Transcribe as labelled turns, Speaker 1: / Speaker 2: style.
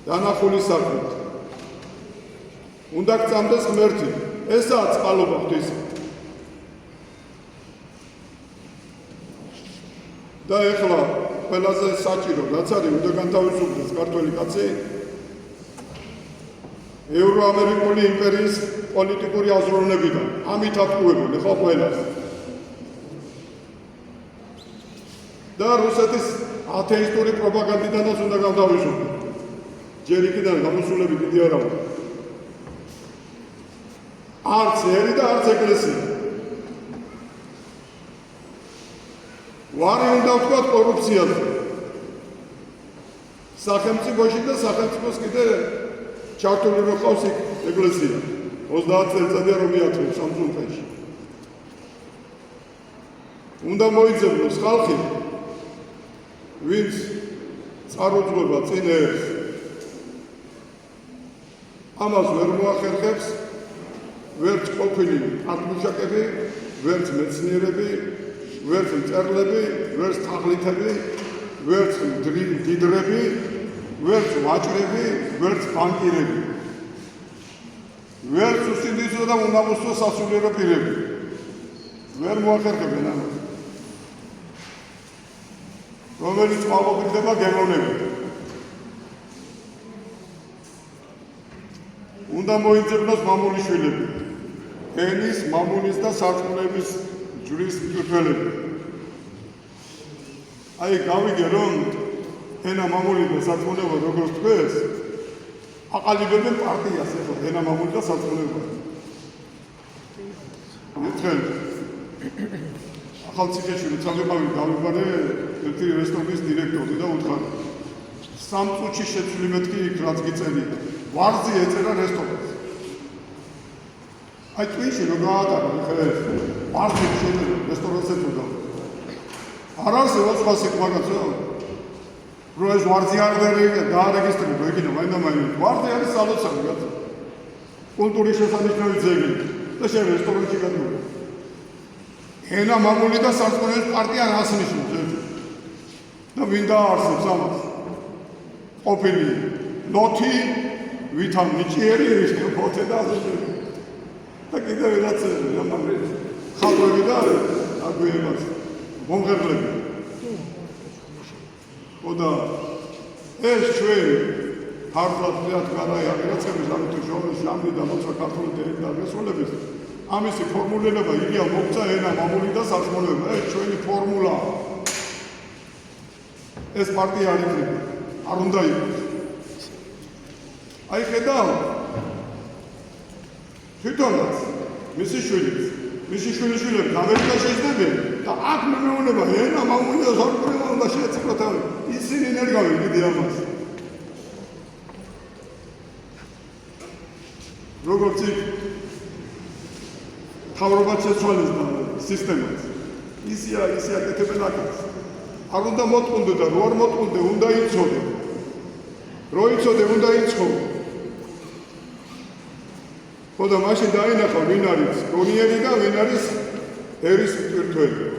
Speaker 1: დანახული საქმით. უნდა გწამდეს ღმერთი, ესაა წყალობა ღვთისა. და ეხლა ყველაზე საჭირო რაც არის, უნდა განთავისუფლდეს ქართველი კაცი ევროამერიკული იმპერიის პოლიტიკური აზროვნებიდან. ამით ატყუებული ხო ყველას. და რუსეთის ათეისტური პროპაგანდიდანაც უნდა განთავისუფლდეს. ჯერ იქიდან გამოსულები დიდი არ აქვს. არც ერი და არც ეკლესია. ვარი უნდა ვთქვათ კორუფციაზე. სახელმწიფოში და სახელმწიფოს კიდე ჩართული რო ყავს იქ ეკლესია. 30 წელიწადია რომ მიათვეს სამწუხაროში. უნდა მოიძებნოს ხალხი, ვინც წარუძღვება წინ ერს. ამას ვერ მოახერხებს ვერც ყოფილი ათმუშაკები, ვერც მეცნიერები, ვერც მწერლები, ვერც თაღლითები, ვერც მდიდრები, ვერც ვაჭრები, ვერც ბანკირები. ვერც უსინდისო და უნამუსო სასულიერო პირები. ვერ მოახერხებენ ამას. რომელიც მალყოფილდება გემოვნებით. უნდა მოიძებნოს მამულიშვილები, ენის, მამულის და სარწმუნოების ჯვრის მკვლელები. აი გავიგე რომ ენა მამული და სარწმუნოება როგორც თქვეს, აყალიბებენ პარტიას ეხლა ენა მამული და სარწმუნოება. ერთხელ ახალციხეში წავიღავი გავიყარე ერთი რესტორნის დირექტორი და უთხარი სამ წუთში შეცვლი მეთქი იქ რაც გიწევია. ვარზი ეწერა რესტორანს. აი twin-ში რო გაატარა ხე ვარზი შეეწერა რესტორანს ეწოდა. არ არსებობს სხვა სიტყვა კაცო. რო ეს ვარზი არ დაარეგისტრირდა ეგინა მაინდა-მაინც. ვარზი არის სალოცავი კაცო. კულტურის შესანიშნავი ძეგლი და შენ რესტორანში გადმოდი. ენა მამული და სარწმუნოების პარტია რას ნიშნავს? და ვინ დაარსებს ამას? ყოფილი ნოთი ვითამ ნიჭიერი პოთე და ასე და კიდევ რაც ხალხები და აგვიებას მომღერლები. ოდა ეს ჩვენ ფართოდ გადაი აღიარებს ამით ჟურნალში ამიდან მოწვა ქართული დაგესრულების ამისი ფორმულირება ილია მოგცა ენა მამული და სარწმუნოება. ეს ჩვენი ფორმულა. ეს პარტია არ იქნება. არ უნდა იყოს. აი ხედავ თვითონაც მისი შვილიშვილები ამერიკაში ისდებიან და აქ მეუნება ენა მამული და სარწმუნოება უნდა შეეცვლათ ისინი ნერგავენ კიდე ამას. როგორც იქ თავრობა შეცვალეს და სისტემას ისე აკეთებენ აქაც. არ უნდა მოტყუნდე და რო არ მოტყუნდე უნდა იცოდე. რო იცოდე უნდა იცხოვე. ხოდა მაშინ დაინახავ ვინ არის გონიერი და ვინ არის ერის მტვირთველი.